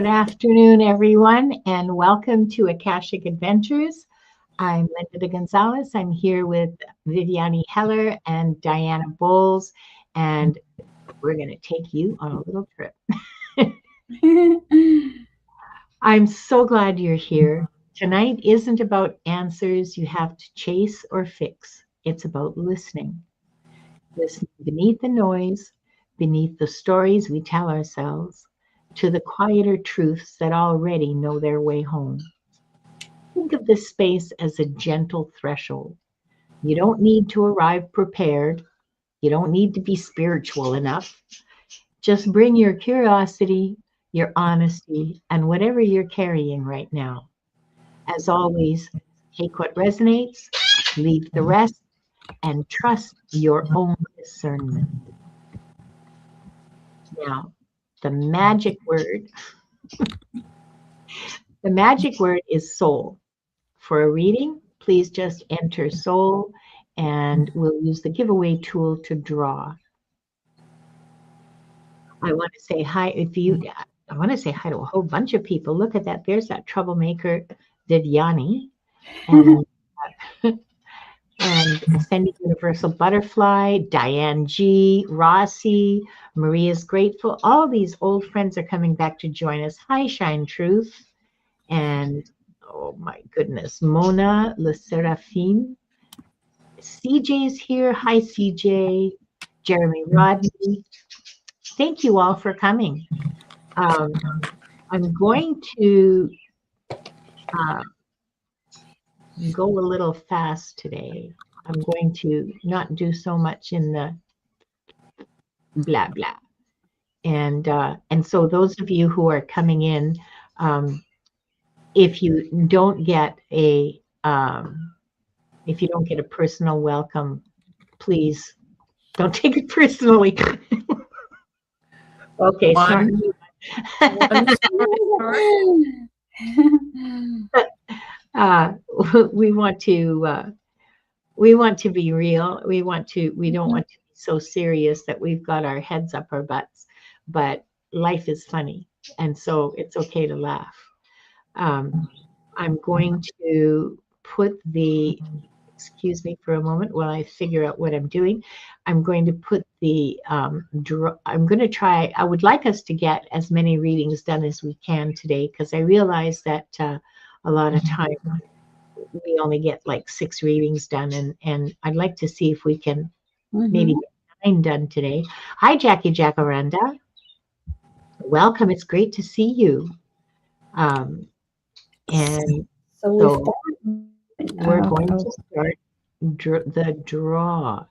Good afternoon, everyone, and welcome to Akashic Adventures. I'm Linda Gonzalez. I'm here with Viviane Heller and Diana Bowles, and we're going to take you on a little trip. I'm so glad you're here. Tonight isn't about answers you have to chase or fix. It's about listening. Listening beneath the noise, beneath the stories we tell ourselves, to the quieter truths that already know their way home. Think of this space as a gentle threshold. You don't need to arrive prepared. You don't need to be spiritual enough. Just bring your curiosity, your honesty, and whatever you're carrying right now. As always, take what resonates, leave the rest, and trust your own discernment. Now, the magic word. The magic word is soul. For a reading, please just enter soul and we'll use the giveaway tool to draw. I want to say hi I want to say hi to a whole bunch of people. Look at that. There's that troublemaker, Viviane. And, and Ascending Universal Butterfly, Diane G, Rossi, Maria's Grateful. All these old friends are coming back to join us. Hi, Shine Truth. And oh my goodness, Mona Le Serafine. CJ's here. Hi, CJ. Jeremy Rodney. Thank you all for coming. I'm going to go a little fast today. I'm going to not do so much in the blah, blah. And so those of you who are coming in, if you don't get a personal welcome, please don't take it personally. Okay, smart. We want to be real. We don't want to be so serious that we've got our heads up our butts, but life is funny, and so it's okay to laugh. I'm going to put excuse me for a moment while I figure out what I'm doing. I'm going to put I would like us to get as many readings done as we can today, because I realize that a lot of time we only get like 6 readings done, and I'd like to see if we can maybe get 9 done today. Hi, Jackie Jacaranda. Welcome. It's great to see you. And so we're going to start the draw.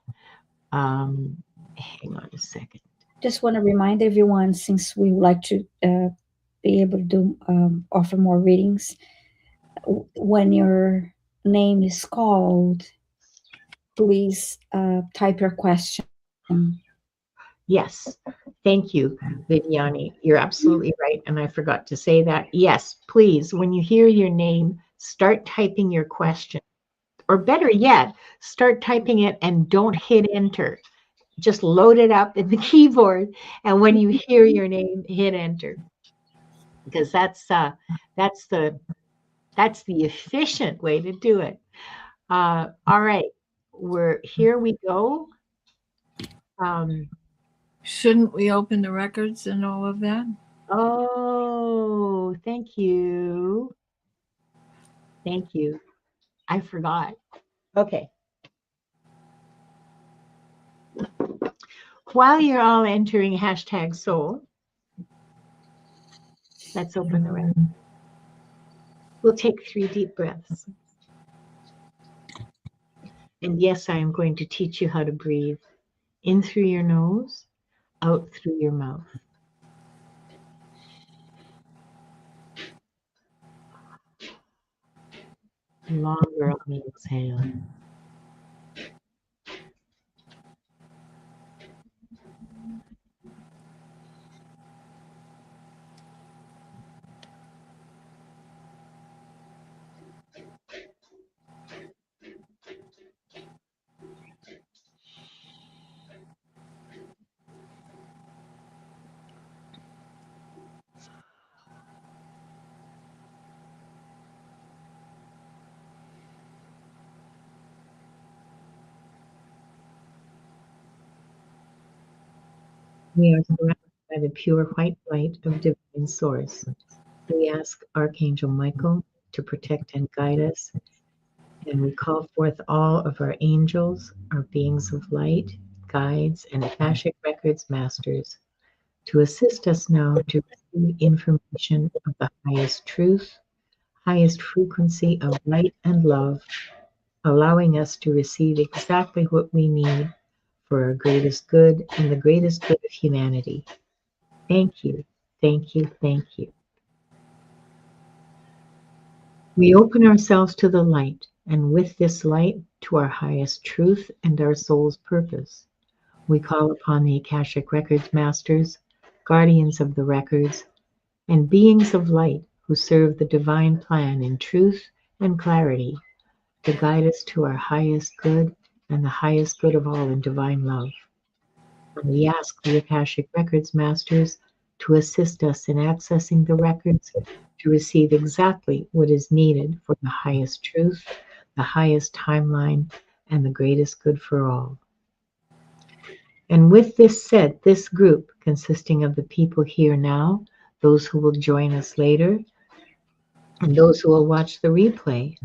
Hang on a second. Just want to remind everyone, since we would like to be able to do offer more readings, when your name is called, please type your question. Yes, thank you, Viviane. You're absolutely right, and I forgot to say that. Yes, please, when you hear your name, start typing your question. Or better yet, start typing it and don't hit enter. Just load it up in the keyboard, and when you hear your name, hit enter. Because that's the efficient way to do it. All right, here we go. Shouldn't we open the records and all of that? Oh, thank you. Thank you. I forgot. Okay. While you're all entering #soul, let's open the record. We'll take 3 deep breaths. And yes, I am going to teach you how to breathe in through your nose, out through your mouth. Longer on the exhale. We are surrounded by the pure white light of divine source. We ask Archangel Michael to protect and guide us, and we call forth all of our angels, our beings of light, guides, and Akashic Records masters to assist us now to receive information of the highest truth, highest frequency of light and love, allowing us to receive exactly what we need for our greatest good and the greatest good of humanity. Thank you, thank you, thank you. We open ourselves to the light, and with this light, to our highest truth and our soul's purpose. We call upon the Akashic Records masters, guardians of the records, and beings of light who serve the divine plan in truth and clarity to guide us to our highest good and the highest good of all in divine love. And we ask the Akashic Records masters to assist us in accessing the records to receive exactly what is needed for the highest truth, the highest timeline, and the greatest good for all. And with this said, this group, consisting of the people here now, those who will join us later, and those who will watch the replay,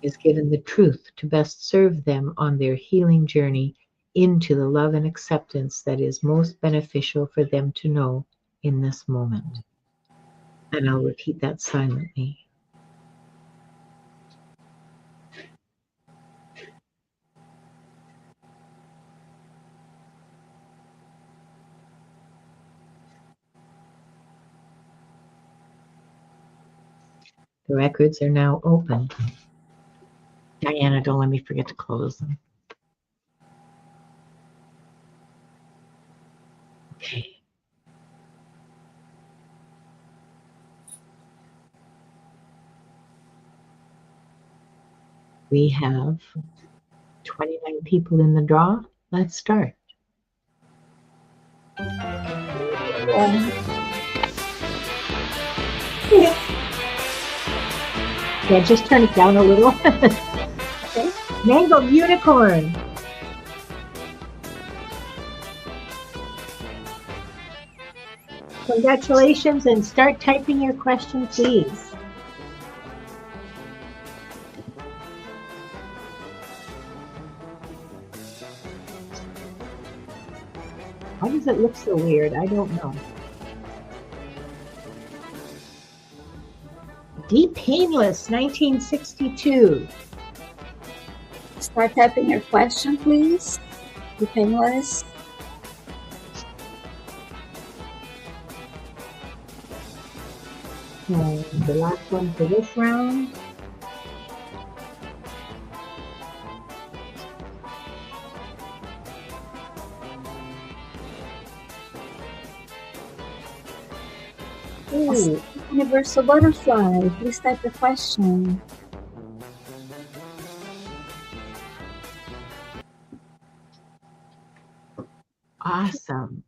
is given the truth to best serve them on their healing journey into the love and acceptance that is most beneficial for them to know in this moment. And I'll repeat that silently. The records are now open. Diana, don't let me forget to close them. Okay. We have 29 people in the draw. Let's start. Yeah, just turn it down a little. Okay. Mango Unicorn. Congratulations, and start typing your question, please. Why does it look so weird? I don't know. Deep Painless, 1962. Start typing your question, please. Be painless. And the last one for this round. Ooh. Universal Butterfly, please type the question. Awesome.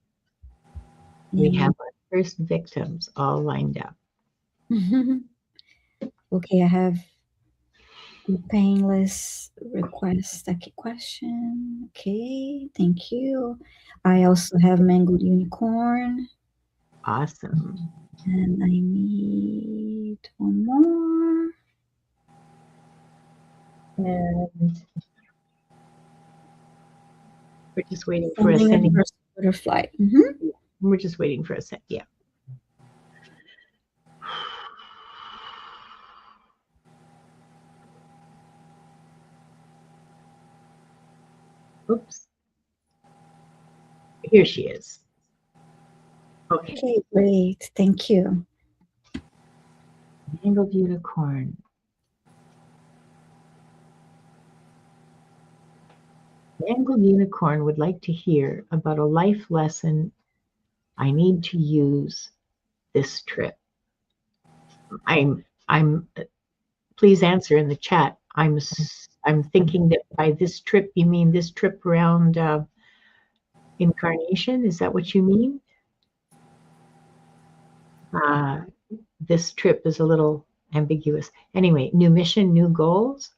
We have our first victims all lined up. Okay, I have the painless request a question. Okay, thank you. I also have Mangled Unicorn. Awesome. And I need one more. And we're just waiting for a second. Universal Butterfly. We're just waiting for a sec. Yeah. Oops. Here she is. Okay. Okay, great. Thank you. Mangled Unicorn. Mangled Unicorn would like to hear about a life lesson I need to use this trip. Please answer in the chat. I'm thinking that by this trip, you mean this trip around incarnation? Is that what you mean? This trip is a little ambiguous. Anyway, new mission, new goals.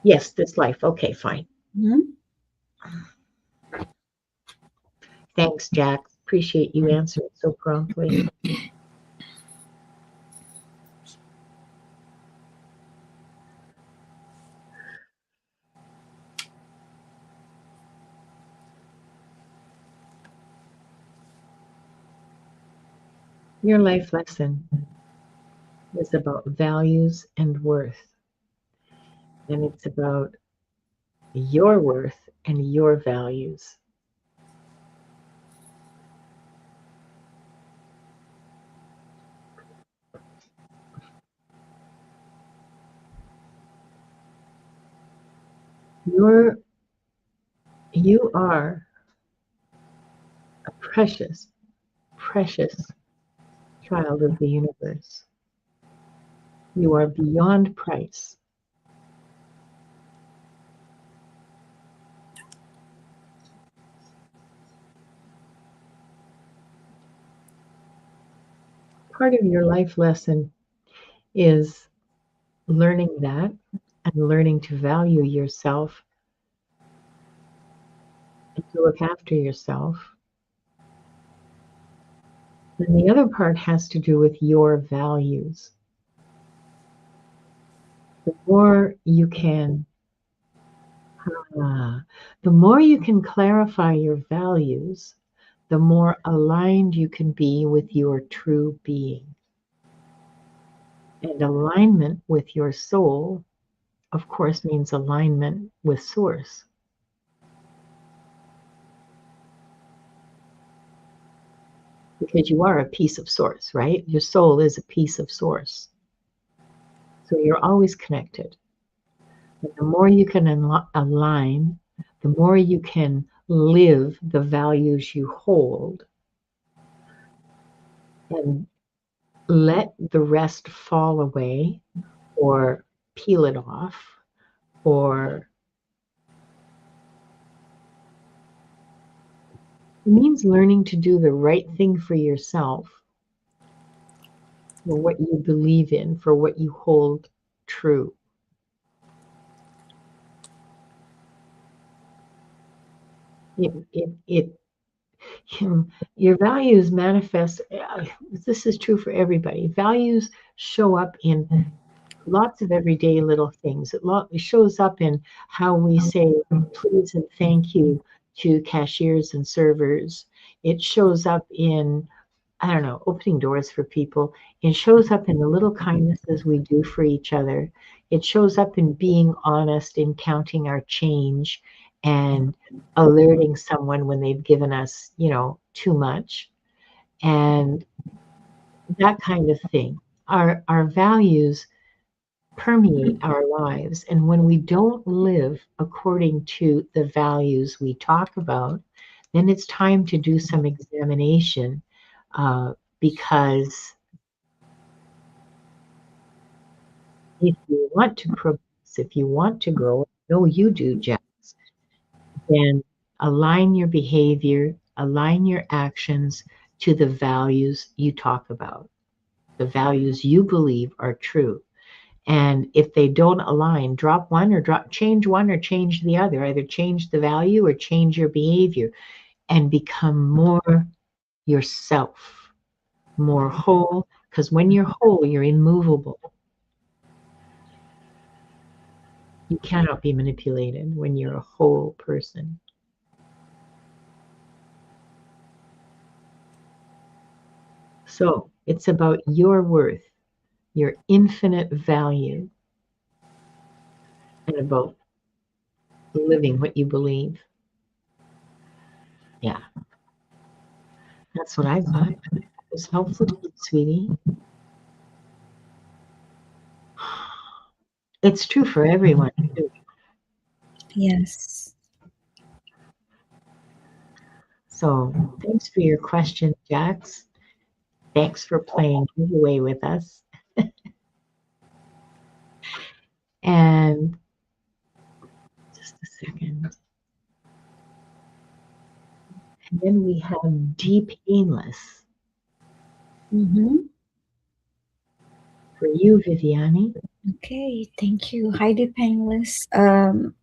Yes, this life. Okay, fine. Mhm. Thanks, Jack. Appreciate you answering so promptly. Your life lesson is about values and worth, and it's about your worth and your values. You're, you are a precious, precious child of the universe. You are beyond price. Part of your life lesson is learning that and learning to value yourself and to look after yourself. And the other part has to do with your values. The more you can, the more you can clarify your values, the more aligned you can be with your true being. And alignment with your soul, of course, means alignment with Source. Because you are a piece of Source, right? Your soul is a piece of Source. So you're always connected. And the more you can align, the more you can live the values you hold and let the rest fall away or peel it off or it means learning to do the right thing for yourself, for what you believe in, for what you hold true. It your values manifest. This is true for everybody. Values show up in lots of everyday little things. It shows up in how we say please and thank you to cashiers and servers. It shows up in, I don't know, opening doors for people. It shows up in the little kindnesses we do for each other. It shows up in being honest, in counting our change and alerting someone when they've given us, too much and that kind of thing. Our values permeate our lives. And when we don't live according to the values we talk about, then it's time to do some examination because if you want to progress, if you want to grow, I know you do, Jax, then align your behavior, align your actions to the values you talk about, the values you believe are true. And if they don't align, drop one or change one or change the other. Either change the value or change your behavior and become more yourself, more whole. Because when you're whole, you're immovable. You cannot be manipulated when you're a whole person. So it's about your worth, your infinite value, and about living what you believe. Yeah. That's what I got. It was helpful to you, sweetie. It's true for everyone, too. Yes. So thanks for your question, Jax. Thanks for playing giveaway with us. And just a second. And then we have Deep Painless Mm-hmm. for you, Viviane. Okay, thank you, Heidi Painless. You're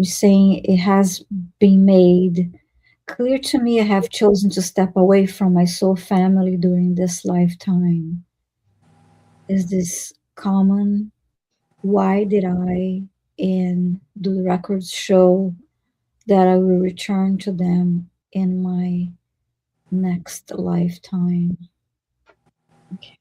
saying it has been made clear to me I have chosen to step away from my soul family during this lifetime. Is this common? Why did I? And do the records show that I will return to them in my next lifetime? Okay.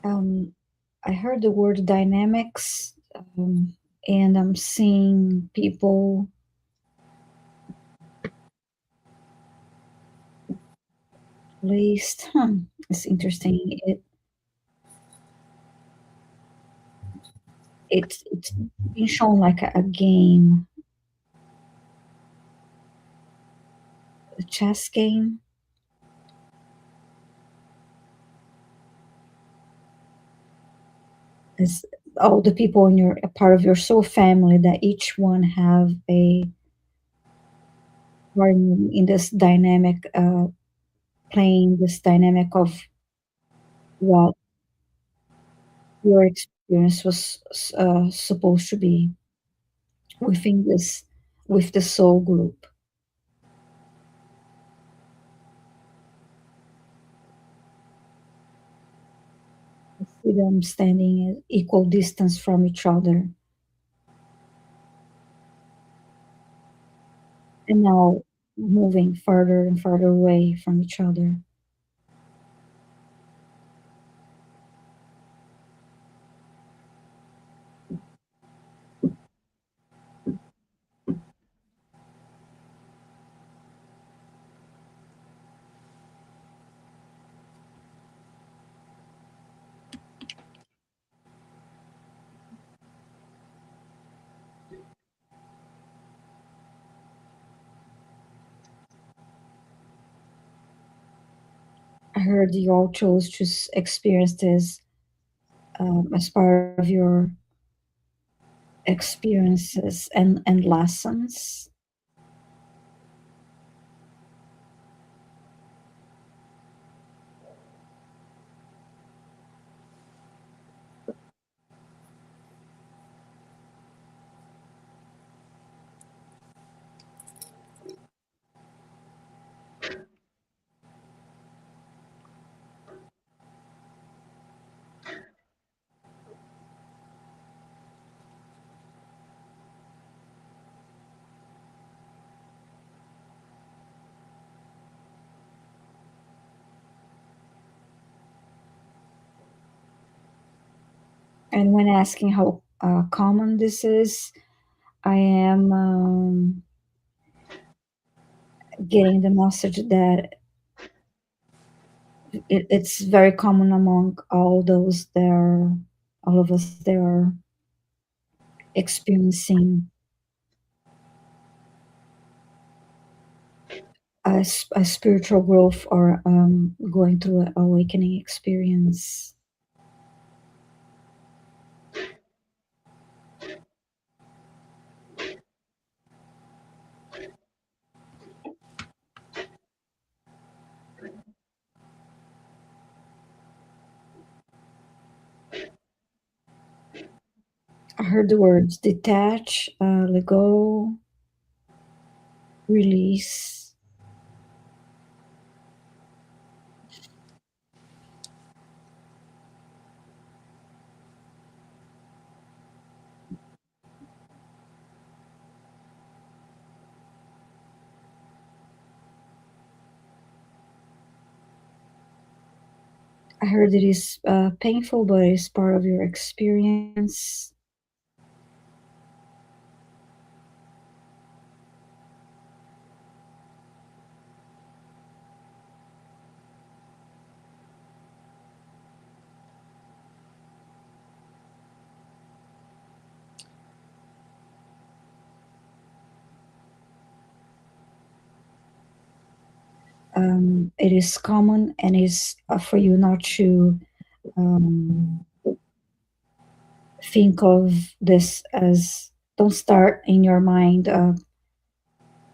Um, I heard the word dynamics, and I'm seeing people placed. It's interesting. It's being shown like a game, a chess game. As all the people in your a part of your soul family, that each one have a part in this dynamic, playing this dynamic of what your experience was supposed to be within this with the soul group. I see them standing at equal distance from each other, and now moving further and further away from each other. I heard you all chose to experience this as part of your experiences and lessons. And when asking how common this is, I am getting the message that it's very common among all of us that are experiencing a spiritual growth or going through an awakening experience. heard the words detach, let go, release. I heard it is painful, but it's part of your experience. It is common and is for you not to um, think of this as, don't start in your mind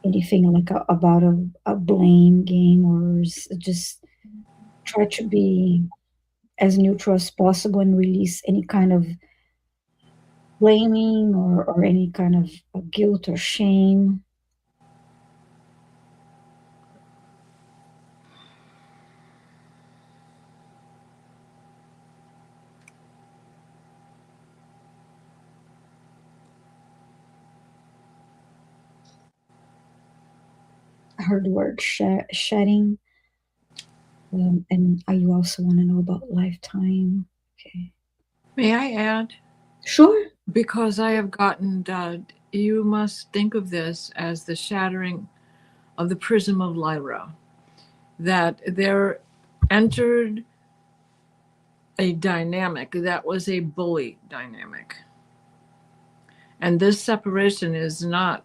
anything like about a blame game, or just try to be as neutral as possible and release any kind of blaming or any kind of guilt or shame. I heard the word shedding. And you also want to know about lifetime. Okay. May I add? Sure. Because I have gotten that you must think of this as the shattering of the prism of Lyra, that there entered a dynamic that was a bully dynamic. And this separation is not,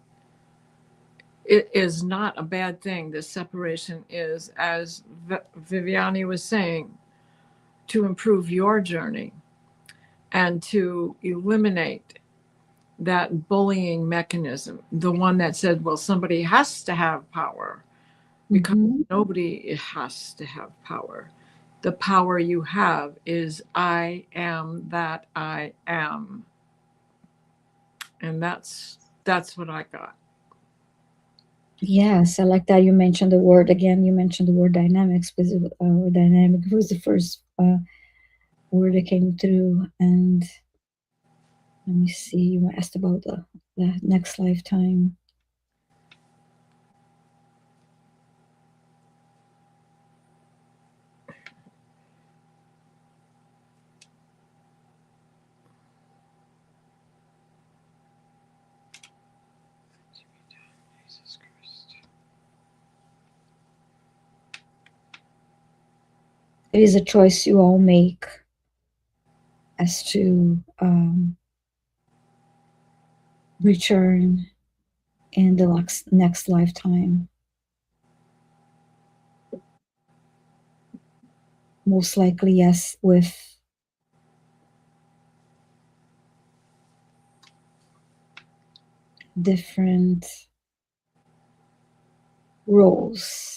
it is not a bad thing. This separation is, as Viviane was saying, to improve your journey and to eliminate that bullying mechanism, the one that said, well, somebody has to have power, because nobody has to have power. The power you have is I am that I am. And that's what I got. Yes, I like that you mentioned the word again. You mentioned the word dynamics, because dynamic was the first word that came through. And let me see, you asked about the next lifetime. It is a choice you all make as to return in the next lifetime. Most likely, yes, with different roles.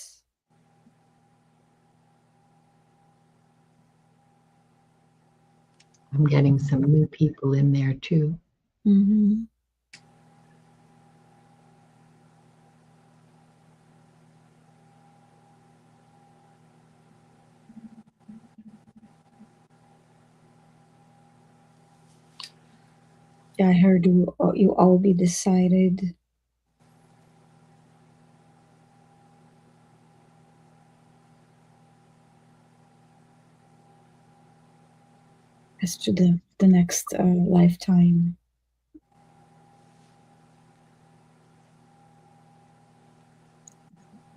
I'm getting some new people in there too. Mm-hmm. Yeah, I heard you all be decided. As to the next lifetime.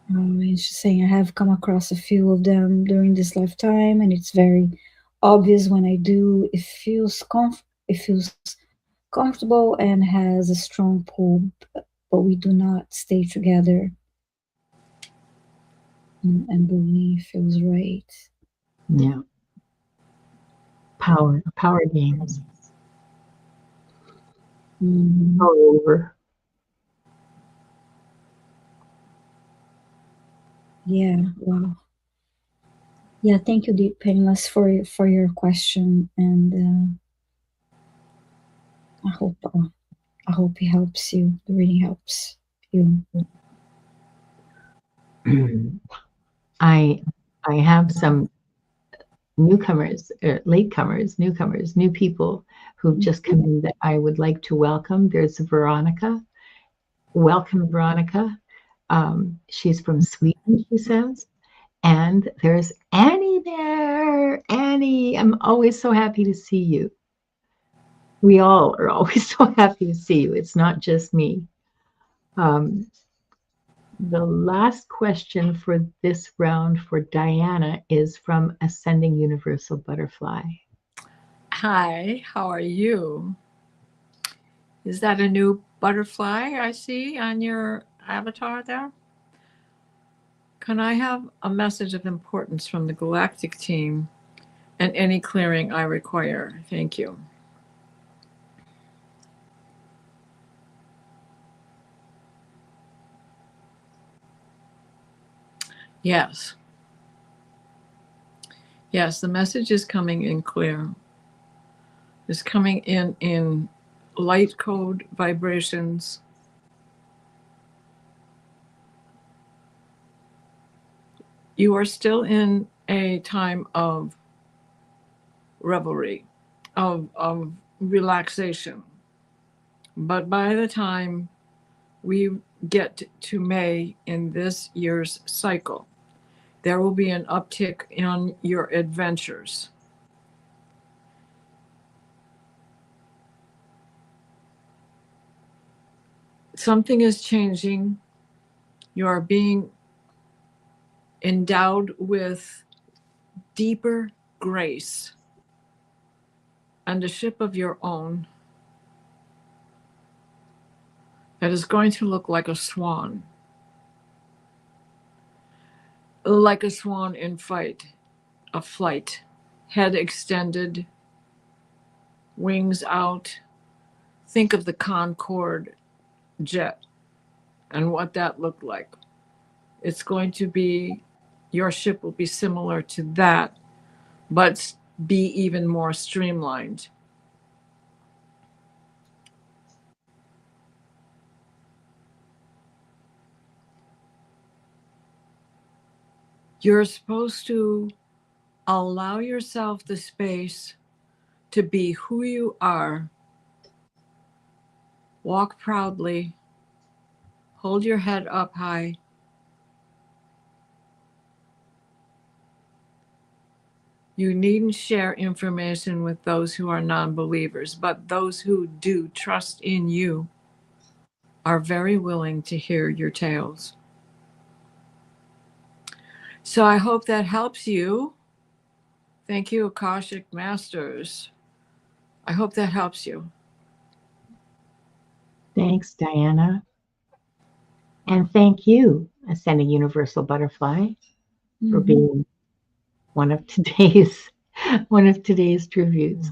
It's just saying I have come across a few of them during this lifetime, and it's very obvious when I do. It feels comfortable and has a strong pull, but we do not stay together. And belief feels right. Yeah. Power games. All over. Yeah. Wow. Yeah. Thank you, Deep Painless, for your question, and I hope it helps you. The reading helps you. I have some newcomers, latecomers, new people who've just come in that I would like to welcome. There's Veronica. Welcome, Veronica. She's from Sweden, she says. And there's Annie there. Annie, I'm always so happy to see you. We all are always so happy to see you. It's not just me. The last question for this round for Diana is from Ascending Universal Butterfly. Hi, how are you? Is that a new butterfly I see on your avatar there? Can I have a message of importance from the galactic team and any clearing I require? Thank you. Yes. Yes, the message is coming in clear. It's coming in light code vibrations. You are still in a time of revelry, of relaxation. But by the time we get to May in this year's cycle, there will be an uptick in your adventures. Something is changing. You are being endowed with deeper grace and a ship of your own that is going to look like a swan in a flight, head extended, wings out. Think of the Concorde jet and what that looked like. It's going to be, your ship will be similar to that, but be even more streamlined. You're supposed to allow yourself the space to be who you are. Walk proudly. Hold your head up high. You needn't share information with those who are non-believers, but those who do trust in you are very willing to hear your tales. So I hope that helps you. Thank you, Akashic Masters. I hope that helps you. Thanks, Diana. And thank you, Ascending Universal Butterfly, for being one of today's tributes.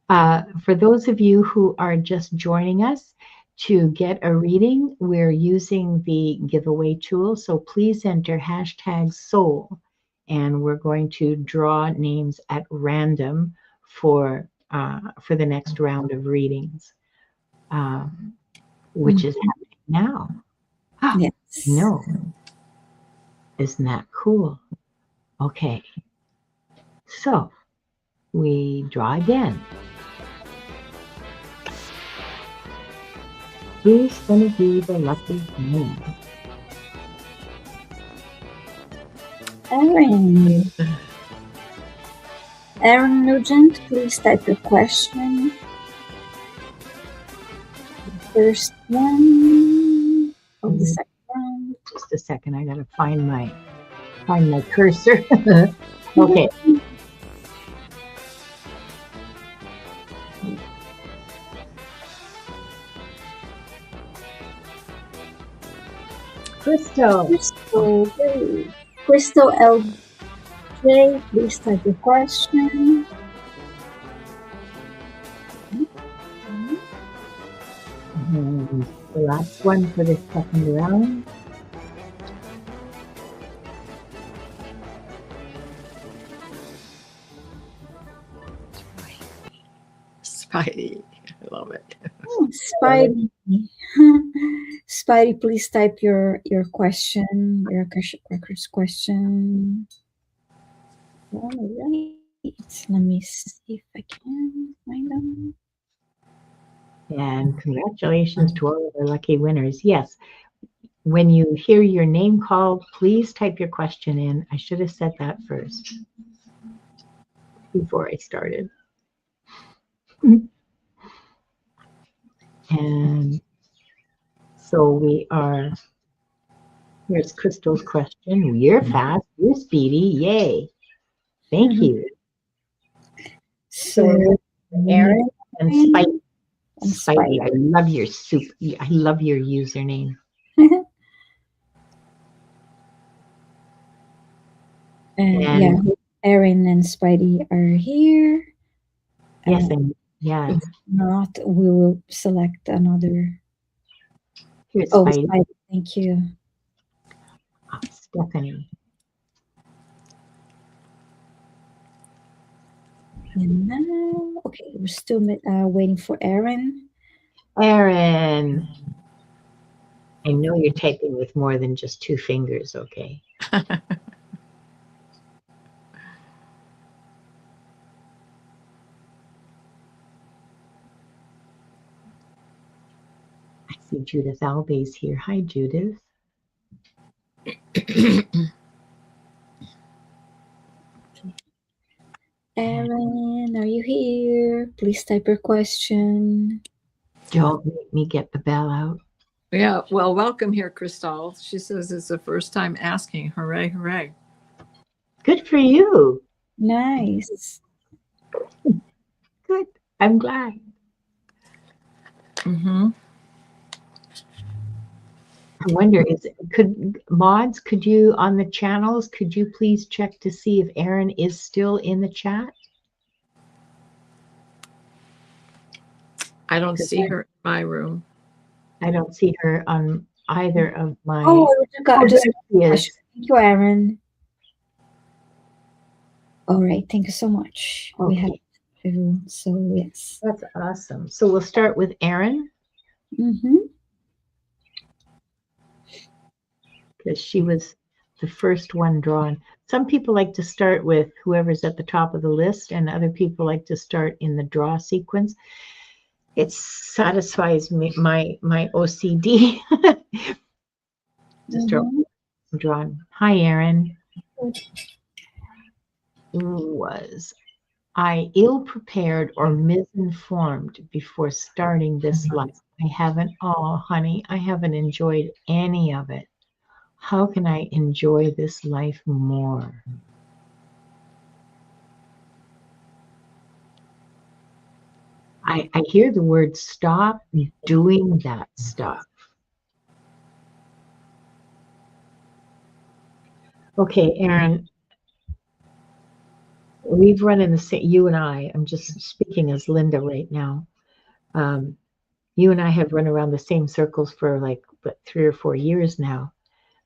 For those of you who are just joining us, to get a reading, we're using the giveaway tool. So please enter #soul, and we're going to draw names at random for the next round of readings, which is happening now. Yes. No. Isn't that cool? Okay. So we draw again. Who's going to be the lucky name? Aaron. Aaron Nugent, please type your question. First one of the second round. Just a second, I gotta find my cursor. Okay. Crystal. Crystal LJ, please type your question. And the last one for the second round. Spidey. I love it. Spidey. Spidey, please type your question, your Akashic Records question. All right. Let me see if I can find them. And congratulations to all of our lucky winners. Yes, when you hear your name called, please type your question in. I should have said that first before I started. And so we are, here's Crystal's question. You're fast, you're speedy, yay. Thank you. So, Aaron and Spidey. and Spidey, I love your I love your username. And yeah, Aaron and Spidey are here. Yes, and yeah. If not, we will select another. Here's Spidey. Spidey, thank you. Stephanie. And now, okay, we're still waiting for Aaron. Aaron, I know you're typing with more than just 2 fingers, okay? I see Judith Alves here. Hi, Judith. Aaron, are you here? Please type your question. Don't make me get the bell out. Yeah, well, welcome here, Crystal. She says it's the first time asking. Hooray, hooray. Good for you. Nice. Good. I'm glad. Mm-hmm. I wonder, could you on the channels, could you please check to see if Aaron is still in the chat? I don't see her in my room. I don't see her on either of my. Oh, just yes. Thank you, Aaron. All right, thank you so much. Okay. We have everyone, so yes. That's awesome. So we'll start with Aaron. Mm-hmm. Because she was the first one drawn. Some people like to start with whoever's at the top of the list, and other people like to start in the draw sequence. It satisfies me, my OCD. Just drawn. Hi, Aaron. Was I ill-prepared or misinformed before starting this life? I haven't, honey, I haven't enjoyed any of it. How can I enjoy this life more? I hear the word stop doing that stuff. Okay, Aaron, we've run in the same, you and I'm just speaking as Linda right now. You and I have run around the same circles for like 3 or 4 years now,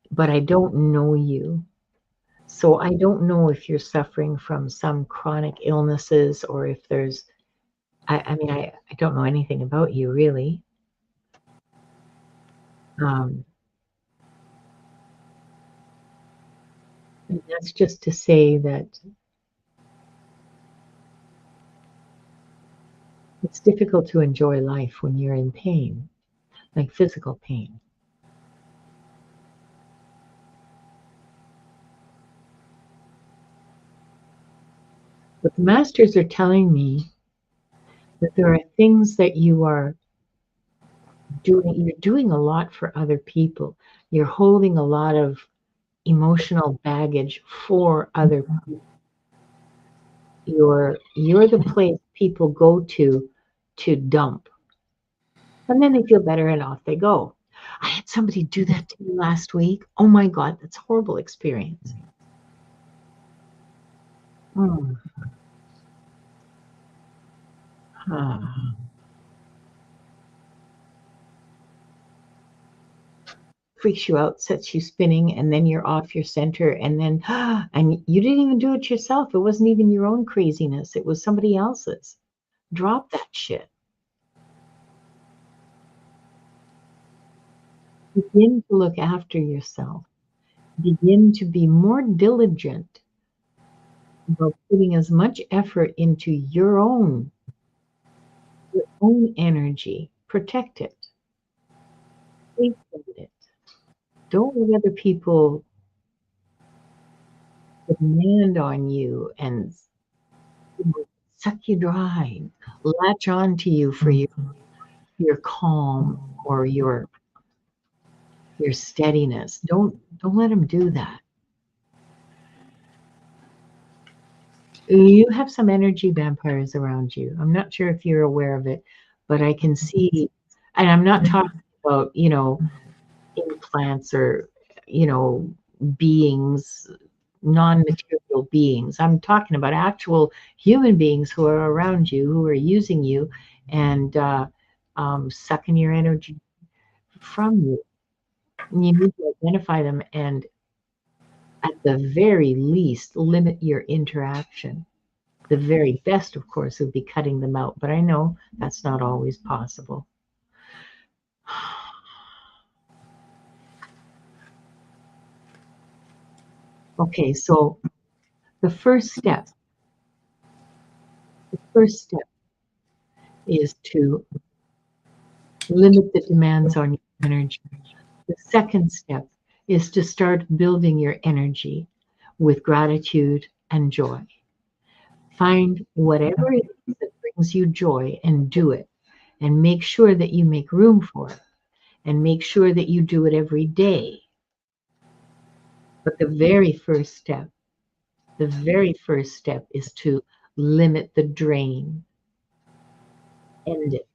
but I don't know you. So I don't know if you're suffering from some chronic illnesses or if there's, I mean, I don't know anything about you really. And that's just to say that it's difficult to enjoy life when you're in pain, like physical pain. But the masters are telling me that there are things that you are doing. You're doing a lot for other people. You're holding a lot of emotional baggage for other people. You're the place people go to dump. And then they feel better and off they go. I had somebody do that to me last week. Oh my God, that's a horrible experience. Freaks you out, sets you spinning, and then you're off your center, and then and you didn't even do it yourself. It wasn't even your own craziness. It was somebody else's. Drop that shit. Begin to look after yourself. Begin to be more diligent about putting as much effort into your own energy. Protect it. Safeguard it. Don't let other people demand on you and suck you dry, latch on to you for your calm or your steadiness. Don't let them do that. You have some energy vampires around you. I'm not sure if you're aware of it, but I can see, and I'm not talking about, implants or, beings, non-material beings. I'm talking about actual human beings who are around you, who are using you and sucking your energy from you. And you need to identify them and, at the very least, limit your interaction. The very best, of course, would be cutting them out, but I know that's not always possible. Okay, so the first step is to limit the demands on your energy. The second step is to start building your energy with gratitude and joy. Find whatever it is that brings you joy and do it. And make sure that you make room for it. And make sure that you do it every day. But the very first step is to limit the drain. End it.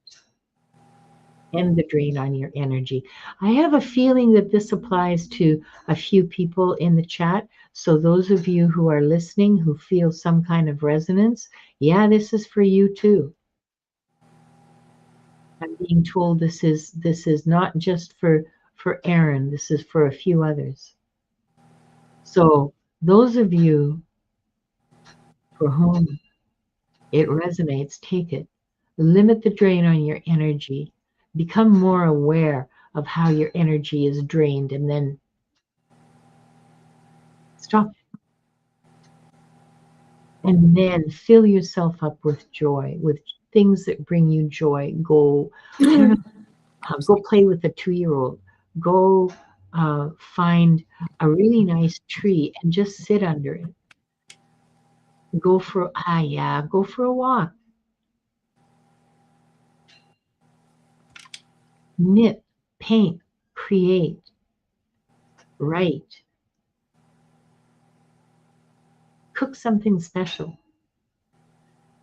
End the drain on your energy. I have a feeling that this applies to a few people in the chat. So those of you who are listening, who feel some kind of resonance, yeah, this is for you too. I'm being told this is not just for Aaron, this is for a few others. So those of you for whom it resonates, take it. Limit the drain on your energy. Become more aware of how your energy is drained and then stop. And then fill yourself up with joy, with things that bring you joy. Go, I don't know, go play with a 2-year-old. Go find a really nice tree and just sit under it. Go for a walk. Knit, paint, create, write. Cook something special.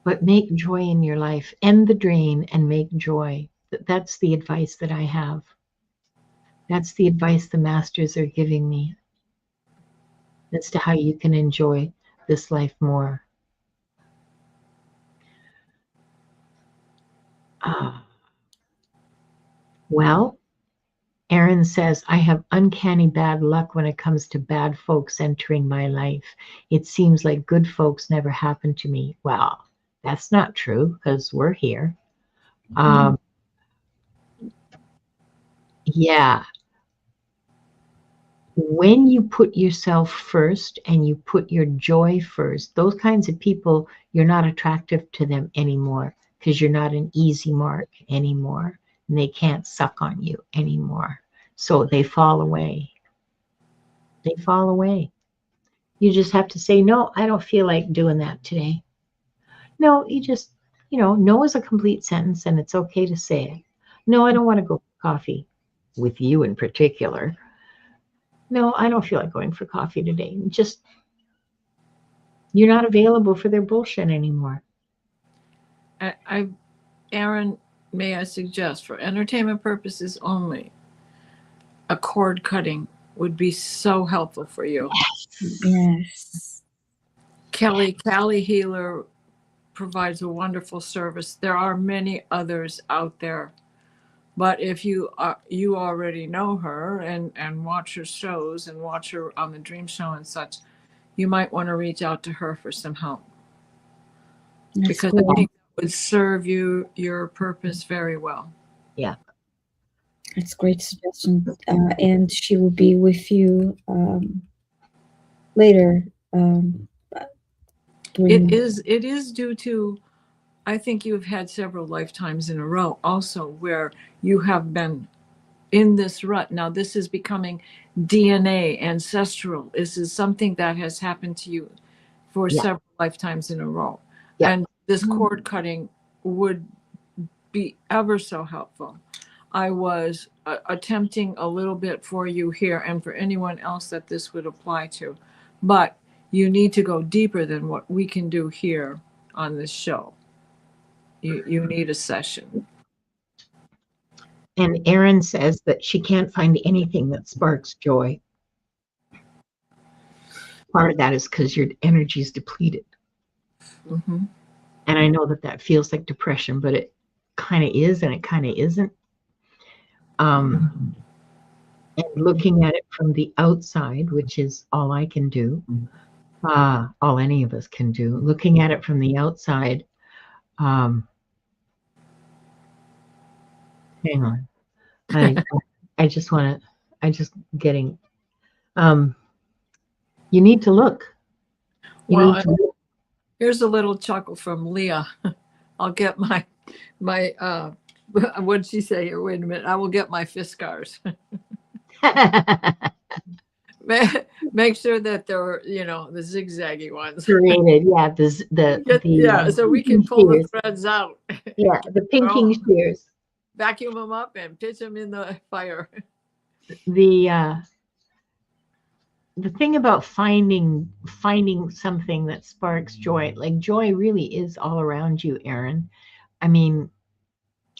But make joy in your life. End the drain and make joy. That's the advice that I have. That's the advice the masters are giving me as to how you can enjoy this life more. Well, Aaron says, I have uncanny bad luck when it comes to bad folks entering my life. It seems like good folks never happen to me. Well, that's not true because we're here. Yeah. When you put yourself first and you put your joy first, those kinds of people, you're not attractive to them anymore because you're not an easy mark anymore and they can't suck on you anymore. So they fall away. They fall away. You just have to say, no, I don't feel like doing that today. No, you just, no is a complete sentence and it's okay to say it. No, I don't want to go for coffee with you in particular. No, I don't feel like going for coffee today. Just, you're not available for their bullshit anymore. Aaron, may I suggest, for entertainment purposes only, a cord cutting would be so helpful for you. Yes. Callie Healer provides a wonderful service. There are many others out there, but if you already know her and watch her shows and watch her on the Dream Show and such, you might want to reach out to her for some help. That's because cool. I think it would serve your purpose very well. Yeah. It's a great suggestion. And she will be with you later. It During, is it is due to, I think you've had several lifetimes in a row also where you have been in this rut. Now this is becoming DNA ancestral. This is something that has happened to you for Yeah. several lifetimes in a row. Yeah. And this cord cutting would be ever so helpful. I was attempting a little bit for you here and for anyone else that this would apply to, but you need to go deeper than what we can do here on this show. You need a session. And Erin says that she can't find anything that sparks joy. Part of that is because your energy is depleted. Mm-hmm. And I know that that feels like depression, but it kind of is and it kind of isn't. And looking at it from the outside, which is all I can do, all any of us can do, looking at it from the outside, hang on. I just want to, I just getting, um, you need to look. You Well, need to look. here's a little chuckle from Leah. I'll get my what'd she say here? Wait a minute. I will get my Fiskars. Make sure that they're, the zigzaggy ones. Created, yeah, the So we can pinking pull the shears. threads out. Yeah, the pinking Well, shears. vacuum them up and pitch them in the fire. The thing about finding something that sparks joy, like joy really is all around you, Erin. I mean,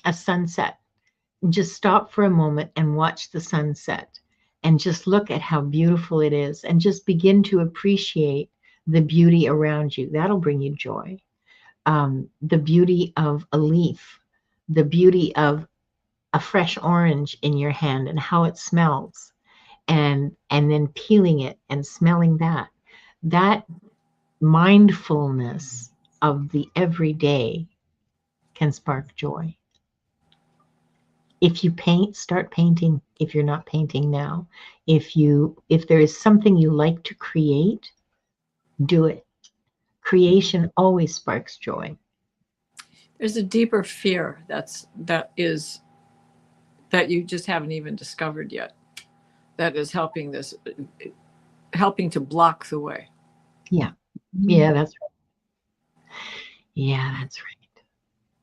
a sunset. Just stop for a moment and watch the sunset and just look at how beautiful it is and just begin to appreciate the beauty around you. That'll bring you joy. The beauty of a leaf, the beauty of a fresh orange in your hand and how it smells, and then peeling it and smelling that mindfulness of the everyday can spark joy. If you paint, start painting. If you're not painting now, if there is something you like to create, do it. Creation always sparks joy. There's a deeper fear that you just haven't even discovered yet. That is helping to block the way. Yeah. Yeah, that's right. Yeah, that's right.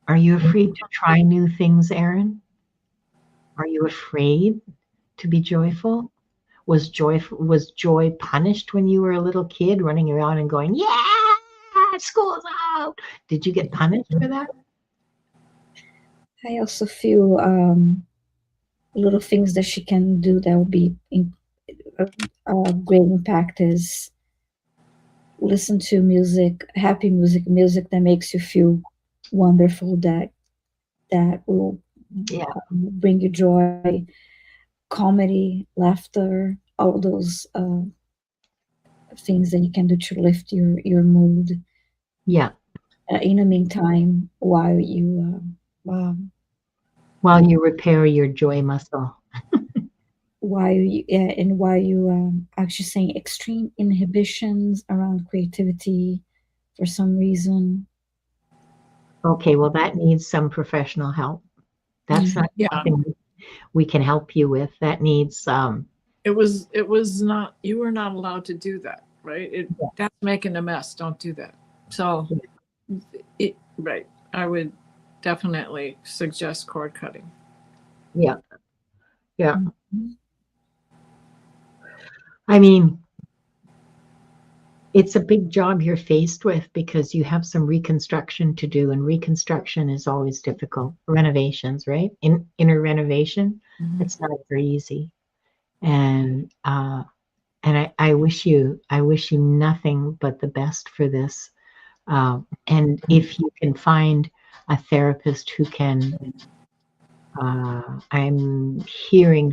Are you afraid to try new things, Erin? Are you afraid to be joyful? Was joy punished when you were a little kid running around and going, "Yeah, school's out"? Did you get punished for that? I also feel little things that she can do that will be a great impact is listen to music, happy music, music that makes you feel wonderful, that will Yeah. bring you joy, comedy, laughter, all those things that you can do to lift your mood. Yeah. In the meantime, While you repair your joy muscle. while you actually saying extreme inhibitions around creativity for some reason. Okay, well, that needs some professional help. That's not Yeah. something we can help you with. That needs It was not, you were not allowed to do that, right? That's making a mess. Don't do that. So right. I would definitely suggest cord cutting. yeah. Yeah. Mm-hmm. I mean, it's a big job you're faced with because you have some reconstruction to do, and reconstruction is always difficult. Renovations, right? Inner renovation, it's not very easy. And I wish you nothing but the best for this. And if you can find a therapist who can, I'm hearing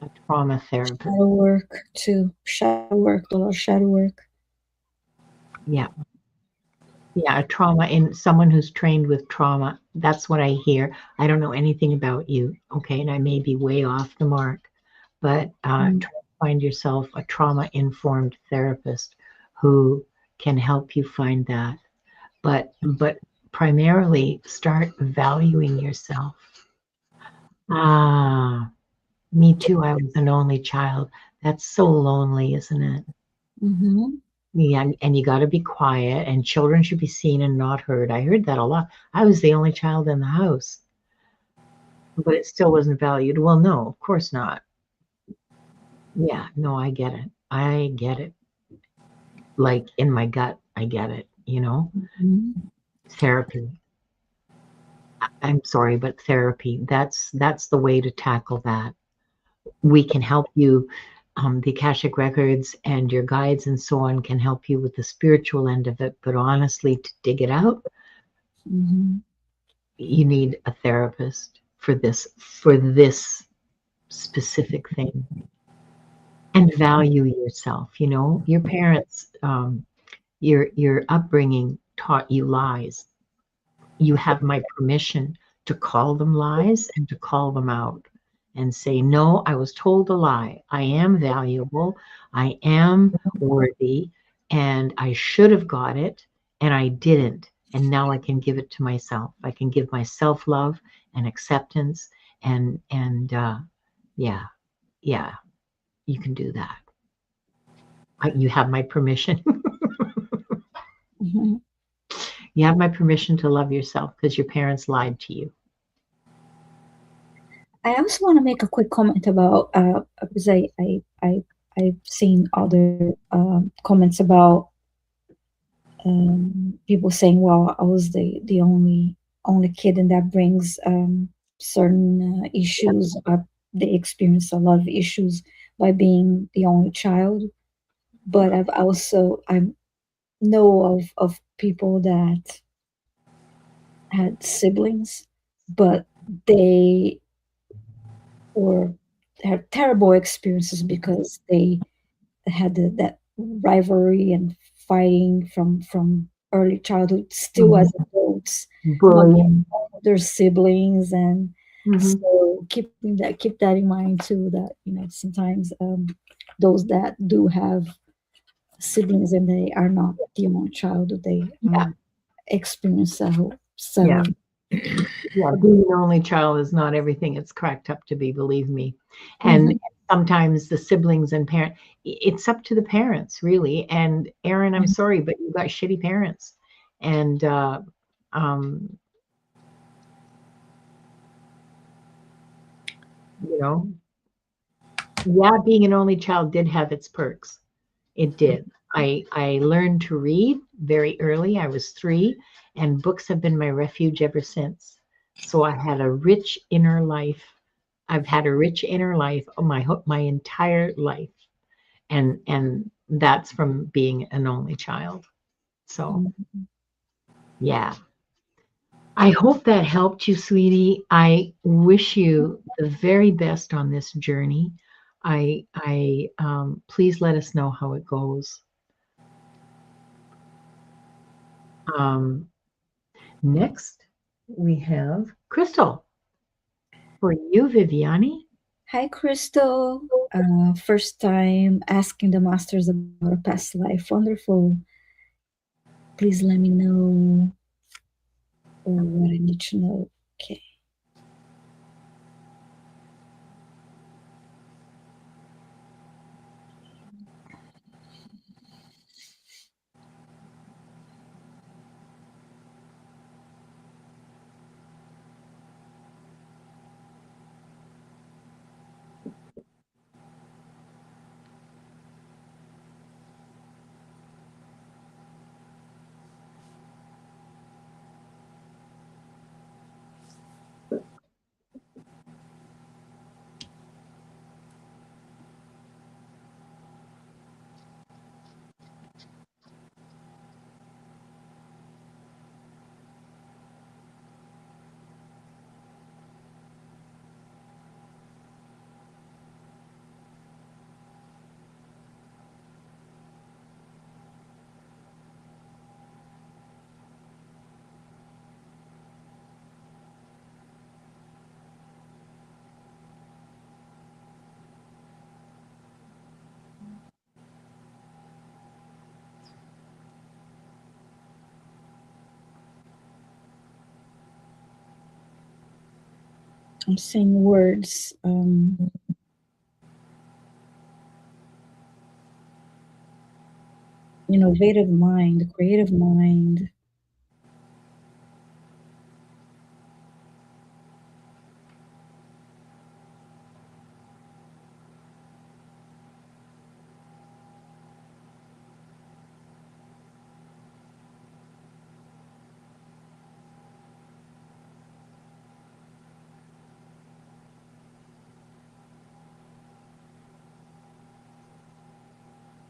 a trauma therapist. Shadow work too. Shadow work, a lot of shadow work. Yeah. Yeah, a trauma in someone who's trained with trauma. That's what I hear. I don't know anything about you, okay, and I may be way off the mark, but try to find yourself a trauma-informed therapist who can help you find that. But primarily start valuing yourself. Ah, me too. I was an only child. That's so lonely, isn't it? Mm-hmm. Yeah, and you got to be quiet, and children should be seen and not heard. I heard that a lot. I was the only child in the house, but it still wasn't valued. Well, no, of course not. Yeah, no, I get it. I get it. Like in my gut, I get it, you know? Mm-hmm. Therapy. I'm sorry, but therapy, that's the way to tackle that. We can help you. The Akashic records and your guides and so on can help you with the spiritual end of it. But honestly, to dig it out, Mm-hmm. you need a therapist for this specific thing. And value yourself. You know, your parents, your upbringing taught you lies. You have my permission to call them lies and to call them out and say, no, I was told a lie. I am valuable. I am worthy. And I should have got it. And I didn't. And now I can give it to myself. I can give myself love and acceptance. And yeah, yeah, you can do that. You have my permission. Mm-hmm. You have my permission to love yourself because your parents lied to you. I also want to make a quick comment about because I've seen other comments about people saying, "Well, I was the only kid, and that brings certain issues. They experience a lot of issues by being the only child." But I know of people that had siblings, but they or had terrible experiences because they had that rivalry and fighting from early childhood, still Mhm. as adults, not Bullying. their siblings, and Mhm. so keep that in mind too. That sometimes those that do have siblings and they are not the only child, they Yeah, experience yeah, several. yeah. Being an only child is not everything it's cracked up to be, believe me. And Mhm. sometimes the siblings and parent, it's up to the parents, really. And Aaron, I'm sorry, but you got shitty parents. And um, you know, yeah, being an only child did have its perks. It did. I learned to read very early. I was 3, and books have been my refuge ever since. So I had a rich inner life. I've had a rich inner life my entire life, and that's from being an only child. So Mhm. yeah, I hope that helped you, sweetie. I wish you the very best on this journey. I please let us know how it goes. Um, Next, we have Crystal. For you, Viviane. Hi, Crystal. First time asking the masters about a past life. Wonderful. Please let me know what I need to know. Okay. I'm saying words. Innovative mind, creative mind.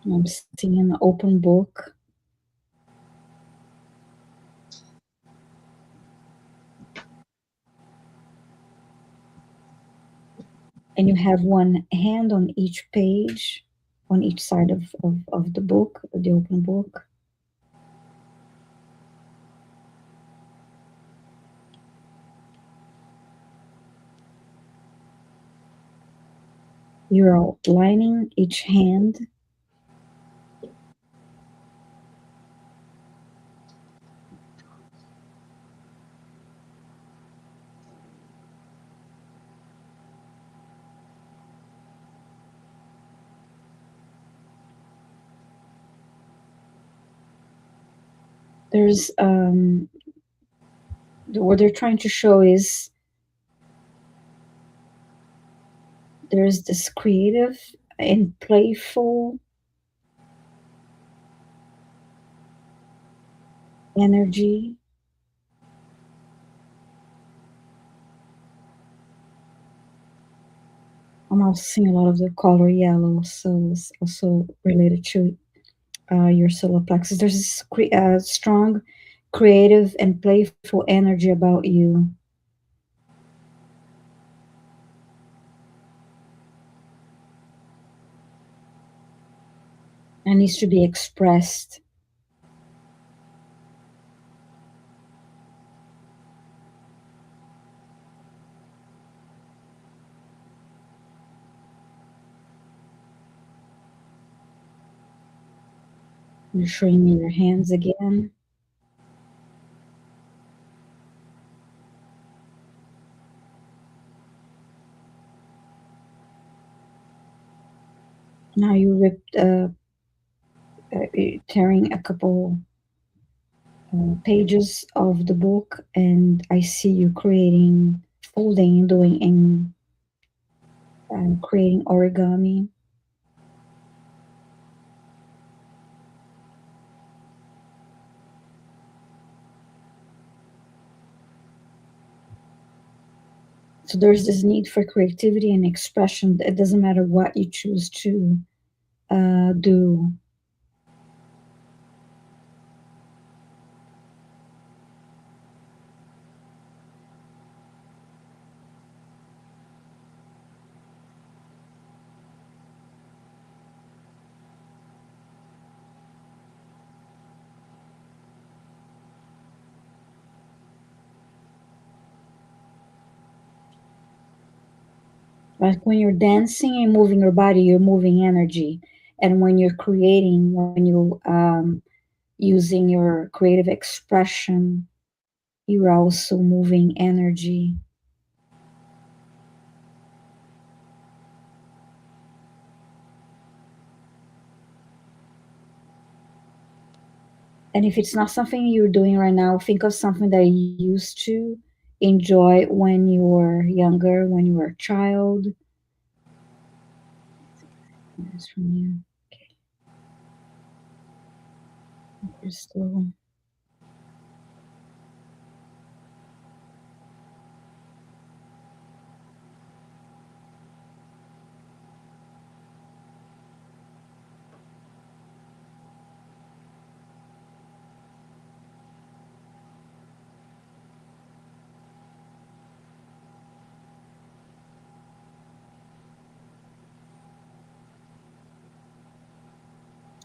I'm seeing an open book. And you have one hand on each page, on each side of the book, the open book. You're outlining each hand. There's what they're trying to show is there's this creative and playful energy. I'm also seeing a lot of the color yellow, so it's also related to your solar plexus. There's this strong, creative, and playful energy about you. And needs to be expressed. You're showing me your hands again. Now you ripped, tearing a couple pages of the book, and I see you creating, folding, doing, and creating origami. So there's this need for creativity and expression. It doesn't matter what you choose to do. Like when you're dancing and moving your body, you're moving energy. And when you're creating, when you using your creative expression, you're also moving energy. And if it's not something you're doing right now, think of something that you used to enjoy when you were younger, when you were a child. That's from you. Okay. You're still.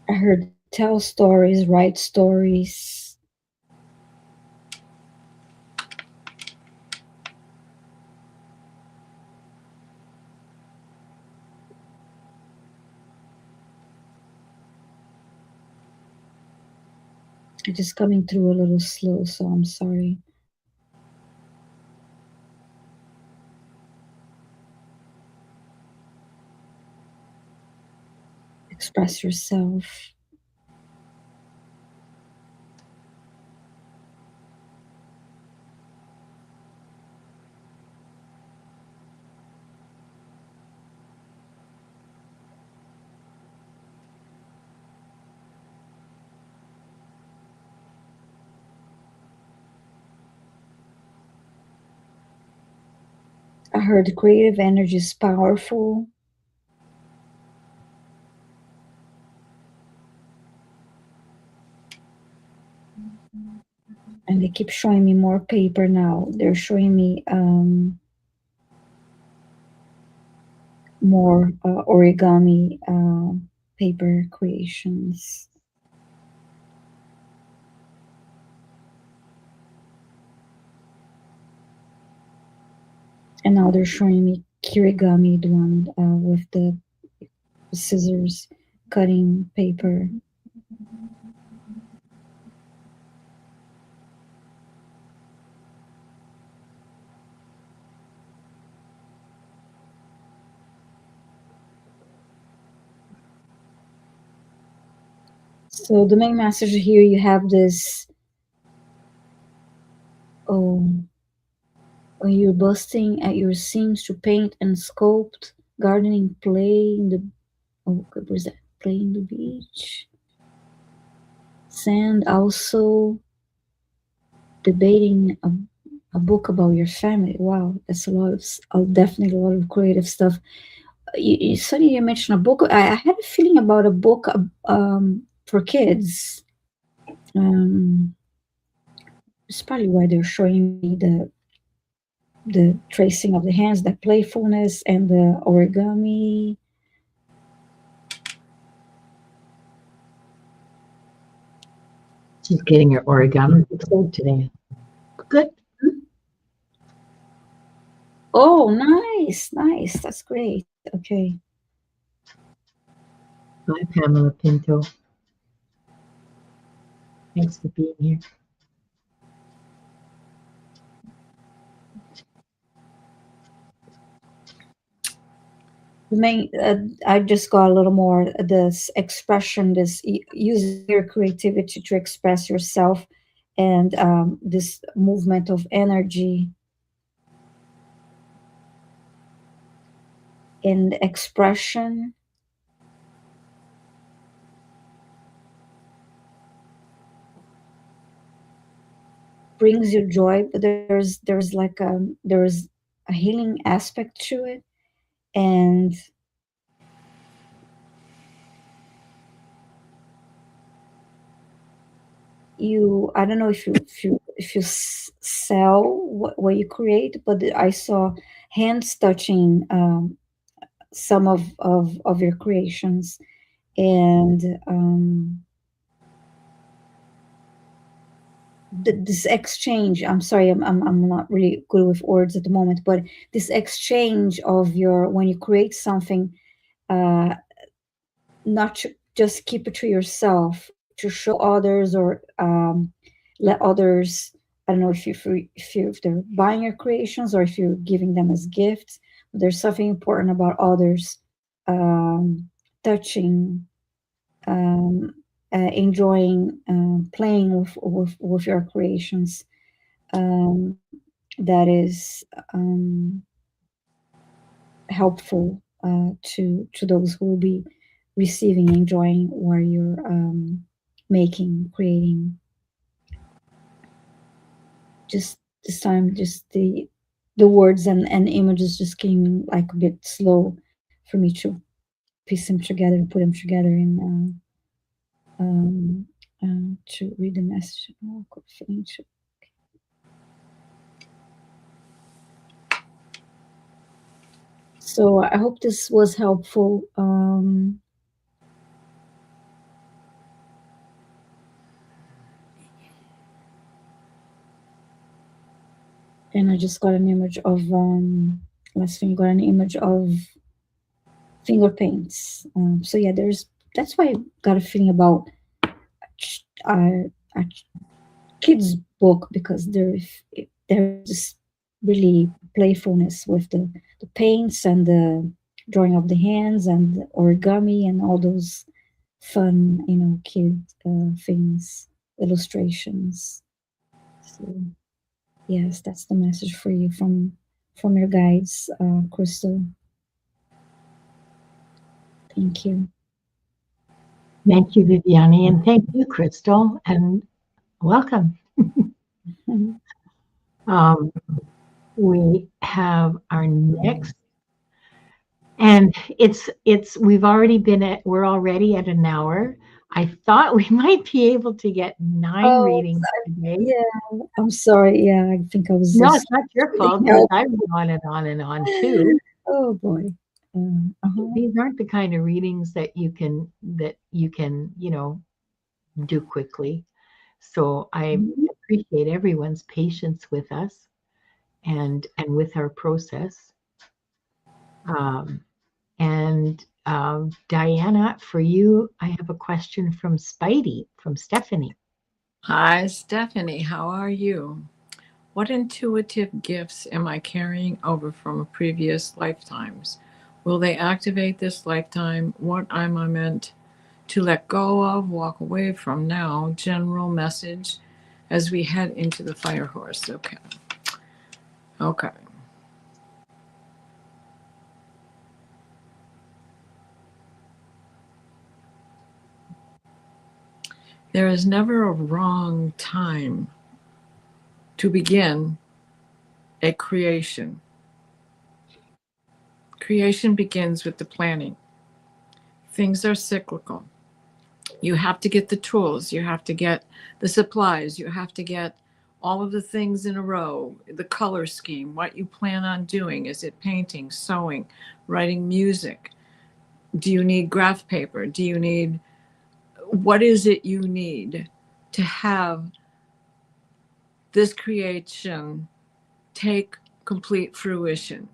I heard tell stories, write stories. It's just coming through a little slow, so I'm sorry. express yourself. I heard creative energy is powerful. And they keep showing me more paper now. They're showing me more origami paper creations. And now they're showing me kirigami, the one with the scissors cutting paper. So the main message here, you have this, when you're busting at your seams to paint and sculpt, gardening, play in the, what was that? Play in the beach. Sand, also debating a book about your family. Wow, that's a lot of, definitely a lot of creative stuff. Suddenly you mentioned a book. I had a feeling about a book for kids. It's probably why they're showing me the tracing of the hands, the playfulness, and the origami. She's getting her origami fixed today. Good. Oh, nice, nice. That's great. Okay. Bye, Pamela Pinto. Thanks for being here. The main, I just got a little more this expression, this using your creativity to express yourself, and this movement of energy and expression. Brings you joy, but there's like there's a healing aspect to it, and I don't know if you sell what you create, but I saw hands touching some of your creations, and this exchange, I'm sorry, I'm not really good with words at the moment, but this exchange of your, when you create something, uh not to just keep it to yourself, to show others, or let others, I don't know if they're buying your creations or if you're giving them as gifts. There's something important about others touching, enjoying, playing with your creations, that is helpful to those who will be receiving, enjoying what you're making, creating. Just this time, just the words and images just came like a bit slow for me to piece them together and put them together in to read the message. So I hope this was helpful. And I just got an image of last thing, got an image of finger paints. So yeah, that's why I got a feeling about a kids book, because there's this really playfulness with the paints and the drawing of the hands and origami and all those fun, cute things, illustrations. So yes, that's the message for you from your guides, Crystal. Thank you. Thank you, Viviane, and thank you, Crystal, and welcome. Um, we have our next, and we're already at an hour. I thought we might be able to get 9 Oh, readings today. yeah. I'm sorry. Yeah, I think I was No, just it's not your fault speeding because up. I went on and on too. Oh boy. Uh-huh. These aren't the kind of readings that you can, do quickly. So I Mhm. appreciate everyone's patience with us and with our process. Um, and Diana, for you, I have a question from Spidey, from Stephanie. Hi, Stephanie. How are you? What intuitive gifts am I carrying over from previous lifetimes? Will they activate this lifetime? What am I meant to let go of, walk away from now? General message as we head into the fire horse. Okay. Okay. There is never a wrong time to begin a creation. Creation begins with the planning. Things are cyclical. You have to get the tools, you have to get the supplies, you have to get all of the things in a row, the color scheme, what you plan on doing. Is it painting, sewing, writing music? Do you need graph paper? Do you need, what is it you need to have this creation take complete fruition?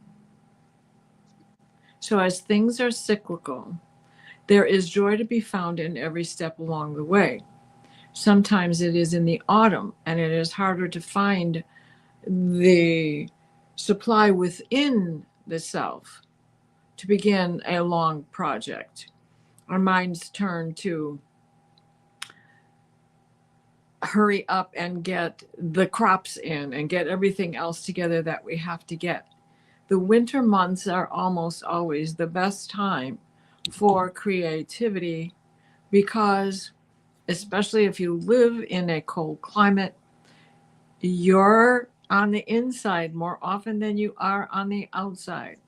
So, as things are cyclical, there is joy to be found in every step along the way. Sometimes it is in the autumn and it is harder to find the supply within the self to begin a long project. Our minds turn to hurry up and get the crops in and get everything else together that we have to get. The winter months are almost always the best time for creativity because, especially if you live in a cold climate, you're on the inside more often than you are on the outside.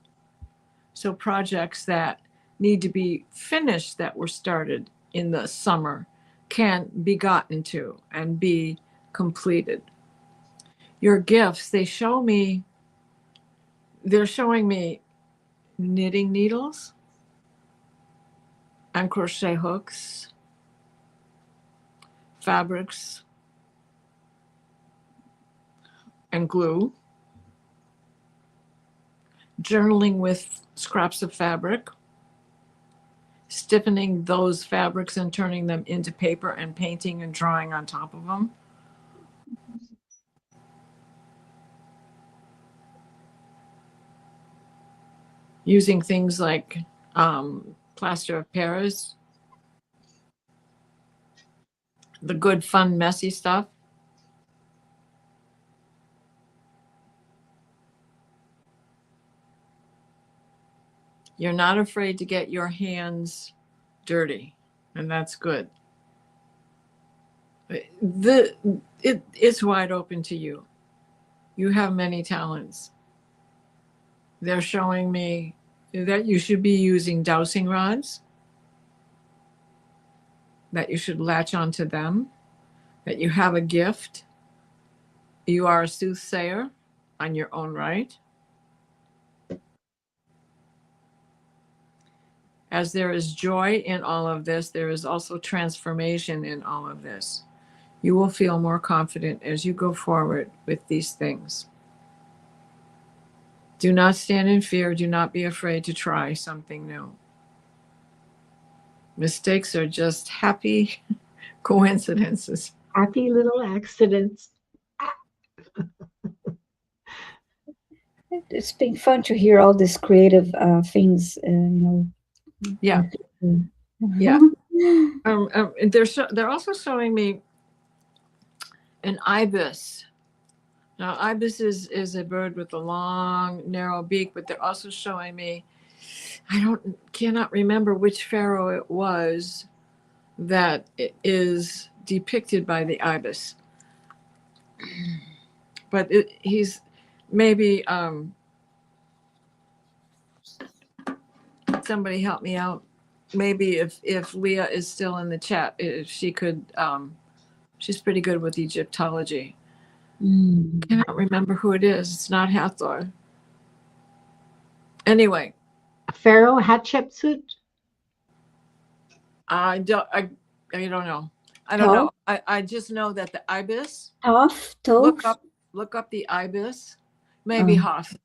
So projects that need to be finished that were started in the summer can be gotten to and be completed. Your gifts, they're showing me knitting needles and crochet hooks, fabrics and glue, journaling with scraps of fabric, stiffening those fabrics and turning them into paper and painting and drawing on top of them. Using things like plaster of Paris, the good, fun, messy stuff. You're not afraid to get your hands dirty, and that's good. It's wide open to you. You have many talents. They're showing me that you should be using dowsing rods, that you should latch onto them, that you have a gift. You are a soothsayer on your own right. As there is joy in all of this, there is also transformation in all of this. You will feel more confident as you go forward with these things. Do not stand in fear. Do not be afraid to try something new. Mistakes are just happy coincidences. Happy little accidents. It's been fun to hear all these creative things, Yeah, yeah. And they're also showing me an ibis. Now, ibis is a bird with a long, narrow beak, but they're also showing me, cannot remember which pharaoh it was that is depicted by the ibis. But he's maybe, somebody help me out. Maybe if Leah is still in the chat, if she could, she's pretty good with Egyptology. Cannot remember who it is. It's not Hathor. Anyway, Pharaoh Hatshepsut? I don't know. I don't know. I just know that the ibis. Hoth, Look up the ibis. Maybe Hoth,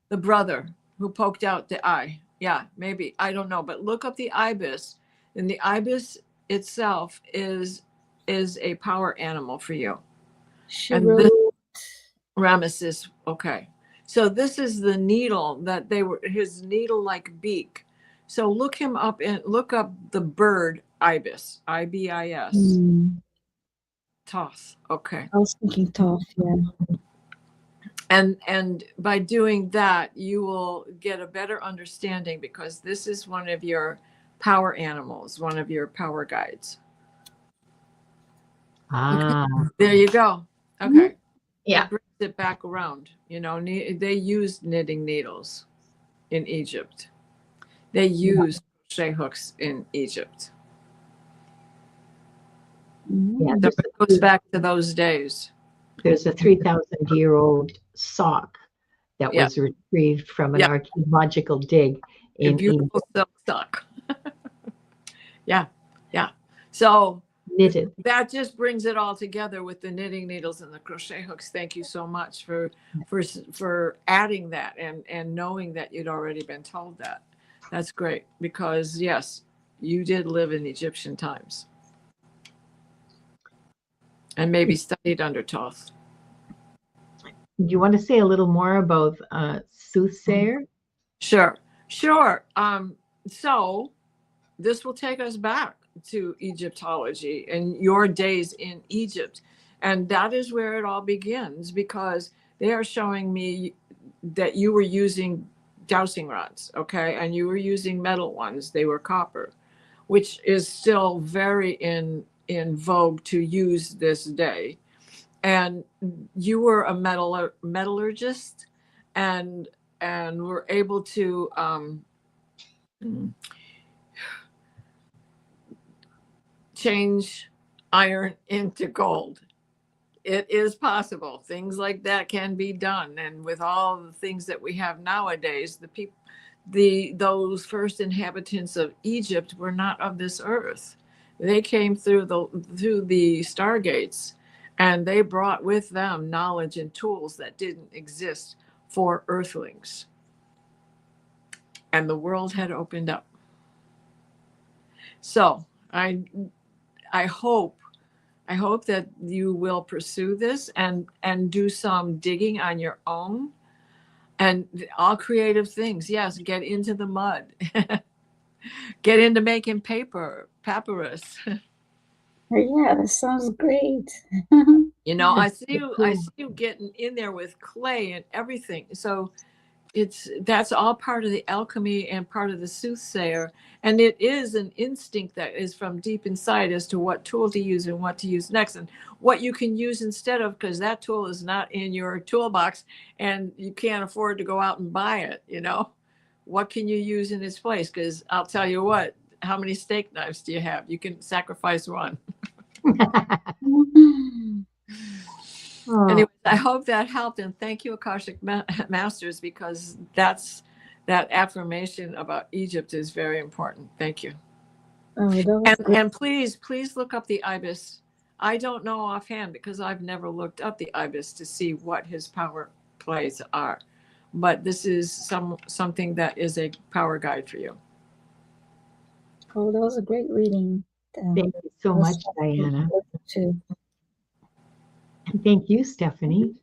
the brother who poked out the eye. Yeah, maybe. I don't know. But look up the ibis, and the ibis itself is a power animal for you. She And wrote this, Ramesses. Okay. So this is the needle that his needle-like beak. So look him up and look up the bird ibis, IBIS. Toth. Okay. I was thinking Toth, yeah. And by doing that, you will get a better understanding, because this is one of your power animals, one of your power guides. Ah. Okay. There you go. Okay. Yeah. That brings it back around. They used knitting needles in Egypt. They used crochet hooks in Egypt. Yeah, So it goes back to those days. There's a 3,000-year-old sock that was retrieved from an archaeological dig in beautiful silk sock. Yeah. So knitted. That just brings it all together with the knitting needles and the crochet hooks. Thank you so much for adding that and knowing that you'd already been told that. That's great, because yes, you did live in Egyptian times and maybe studied under Thoth. Do you want to say a little more about soothsayer? Sure. So this will take us back to Egyptology and your days in Egypt. And that is where it all begins, because they are showing me that you were using dowsing rods, okay? And you were using metal ones. They were copper, which is still very in vogue to use this day. And you were a metallurgist and were able to change iron into gold. It is possible. Things like that can be done. And with all the things that we have nowadays, those first inhabitants of Egypt were not of this earth. They came through the stargates, and they brought with them knowledge and tools that didn't exist for earthlings. And the world had opened up. So I hope that you will pursue this and do some digging on your own, and all creative things. Yes, get into the mud, get into making papyrus. Yeah, that sounds great. I see you getting in there with clay and everything. So that's all part of the alchemy and part of the soothsayer. And it is an instinct that is from deep inside as to what tool to use and what to use next, and what you can use instead of, because that tool is not in your toolbox and you can't afford to go out and buy it. What can you use in its place? Because I'll tell you what, how many steak knives do you have? You can sacrifice one. Anyways, I hope that helped, and thank you, Akashic Masters, because that affirmation about Egypt is very important. Thank you. And please look up the ibis. I don't know offhand, because I've never looked up the ibis to see what his power plays are, but this is something that is a power guide for you. Oh, that was a great reading. Thank you so much, Diana. And thank you, Stephanie.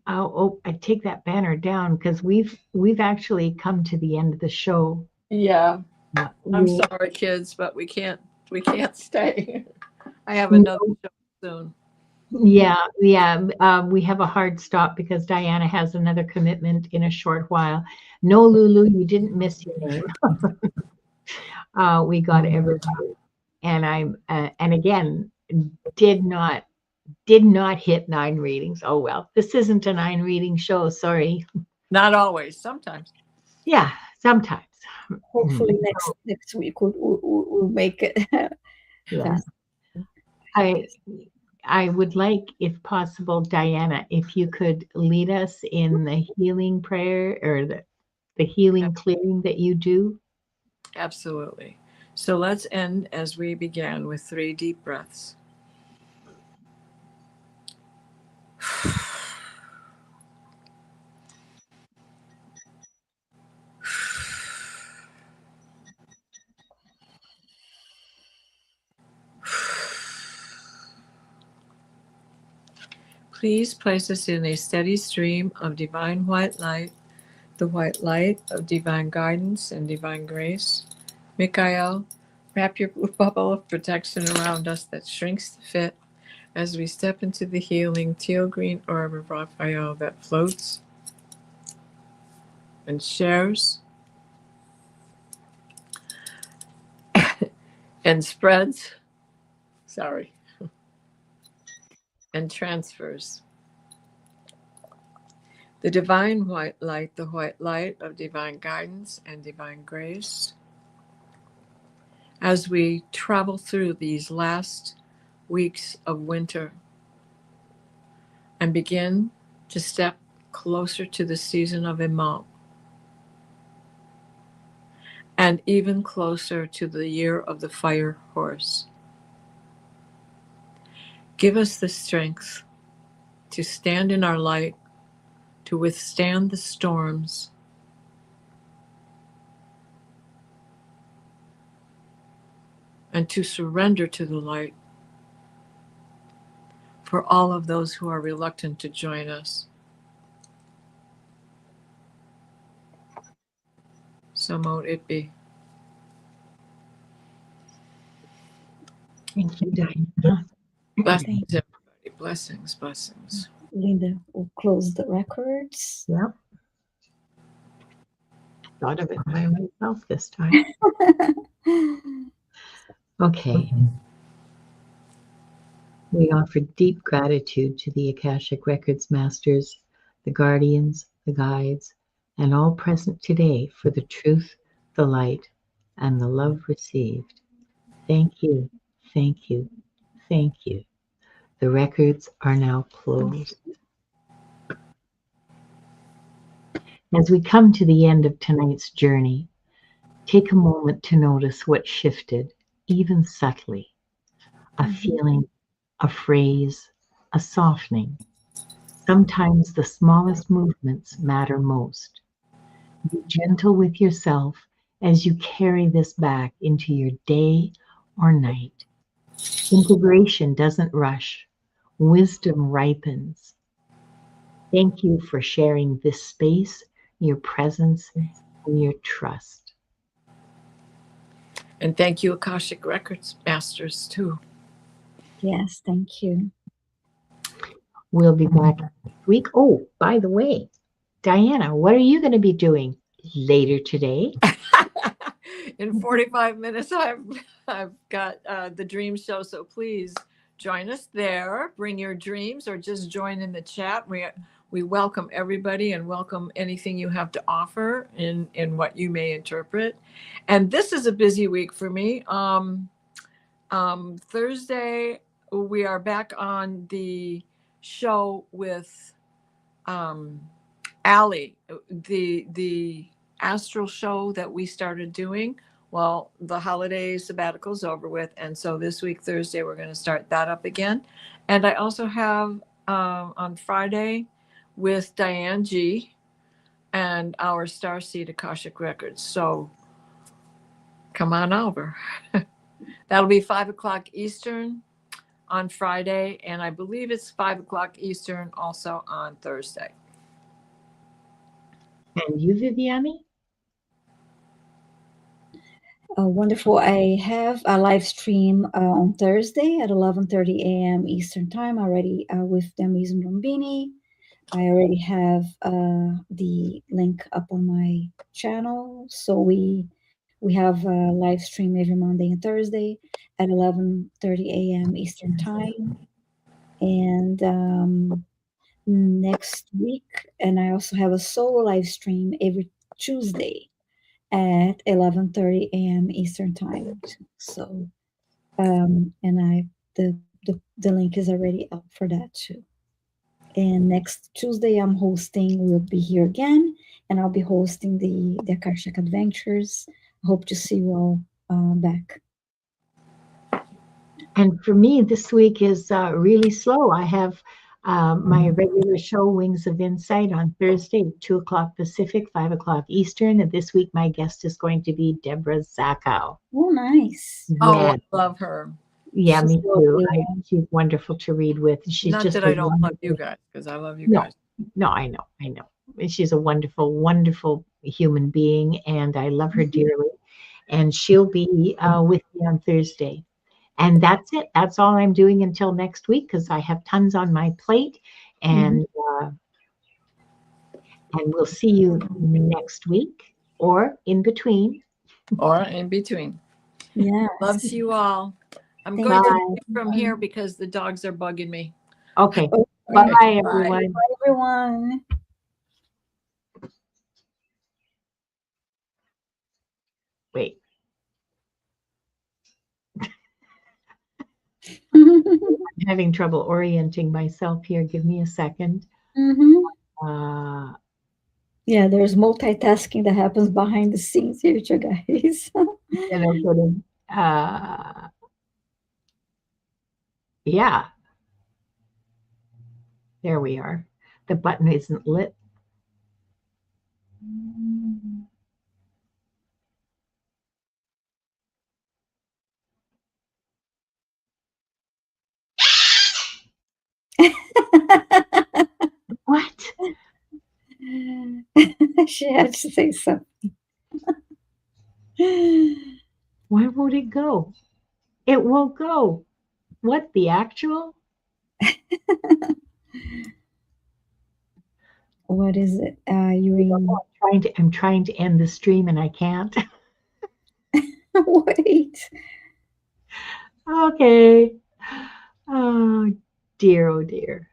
I take that banner down because we've actually come to the end of the show. Yeah. I'm We, sorry, kids, but we can't stay. I have another show soon. yeah. We have a hard stop because Diana has another commitment in a short while. No, Lulu, you didn't miss your name. We got everybody, and and again did not hit 9 readings. Oh well, this isn't a 9 reading show. Sorry. Not always, sometimes. Yeah, sometimes. Hopefully So, next week we'll make it. yeah, I would like, if possible, Diana, if you could lead us in the healing prayer or the healing clearing that you do. Absolutely. So let's end as we began with 3 deep breaths. Please place us in a steady stream of divine white light, the white light of divine guidance and divine grace. Mikhail, wrap your blue bubble of protection around us that shrinks to fit as we step into the healing teal green orb of Raphael that floats and shares and spreads, and transfers. The divine white light, the white light of divine guidance and divine grace, as we travel through these last weeks of winter and begin to step closer to the season of Imam and even closer to the year of the fire horse. Give us the strength to stand in our light, to withstand the storms, and to surrender to the light for all of those who are reluctant to join us. So mote it be. Thank you, Diana. Blessings, everybody. Blessings, blessings. Linda will close the records. Yep. Thought of it by myself this time. Okay. We offer deep gratitude to the Akashic Records Masters, the guardians, the guides, and all present today for the truth, the light, and the love received. Thank you, thank you, thank you. The records are now closed. As we come to the end of tonight's journey, take a moment to notice what shifted, even subtly. A feeling, a phrase, a softening. Sometimes the smallest movements matter most. Be gentle with yourself as you carry this back into your day or night. Integration doesn't rush, wisdom ripens. Thank you for sharing this space, your presence, and your trust. And thank you, Akashic Records Masters, too. Yes, thank you. We'll be back next week. Oh, by the way, Diana, what are you going to be doing later today? In 45 minutes, I've got the Dream Show, so please join us there. Bring your dreams or just join in the chat. We welcome everybody and welcome anything you have to offer in what you may interpret. And this is a busy week for me. Thursday, we are back on the show with Allie, the astral show that we started doing. Well, the holiday sabbatical's over with, and so this week, Thursday, we're going to start that up again. And I also have on Friday with Diane G and our Starseed Akashic Records. So come on over. That'll be 5 o'clock Eastern on Friday, and I believe it's 5 o'clock Eastern also on Thursday. And you, Viviane? Wonderful. I have a live stream on Thursday at 11:30 a.m. Eastern Time already with Demis and Rombini. I already have the link up on my channel. So we have a live stream every Monday and Thursday at 11:30 a.m. Eastern Time. And next week, and I also have a solo live stream every Tuesday at 11:30 a.m. Eastern Time. So, and the link is already up for that too. And next Tuesday, I'm hosting. We'll be here again, and I'll be hosting the Akashic Adventures. I hope to see you all back. And for me, this week is really slow. I have my regular show, Wings of Insight, on Thursday, 2 o'clock Pacific, 5 o'clock Eastern. And this week, my guest is going to be Deborah Zakow. Oh, nice. Oh, Yeah, I love her. yeah, She's me too. lovely. She's wonderful to read with. She's Not just that a I don't love wonderful. you guys, because I love you No, guys. no, I know. She's a wonderful, wonderful human being, and I love her dearly. And she'll be with me on Thursday. And that's it. That's all I'm doing until next week because I have tons on my plate. And and we'll see you next week or in between. Or in between. Yeah. Loves you all. I'm Thank going to you. leave from here because the dogs are bugging me. Okay. Okay. Bye, Bye. everyone. Bye, everyone. Wait. I'm having trouble orienting myself here. Give me a second. Uh, Yeah, there's multitasking that happens behind the scenes here, you guys. and I'm putting, yeah, there we are. The button isn't lit. What? She had to say something. Why won't it go? It won't go. What, the actual? What is it? You in? I'm trying to end the stream and I can't. Wait. Okay. Oh dear, oh dear.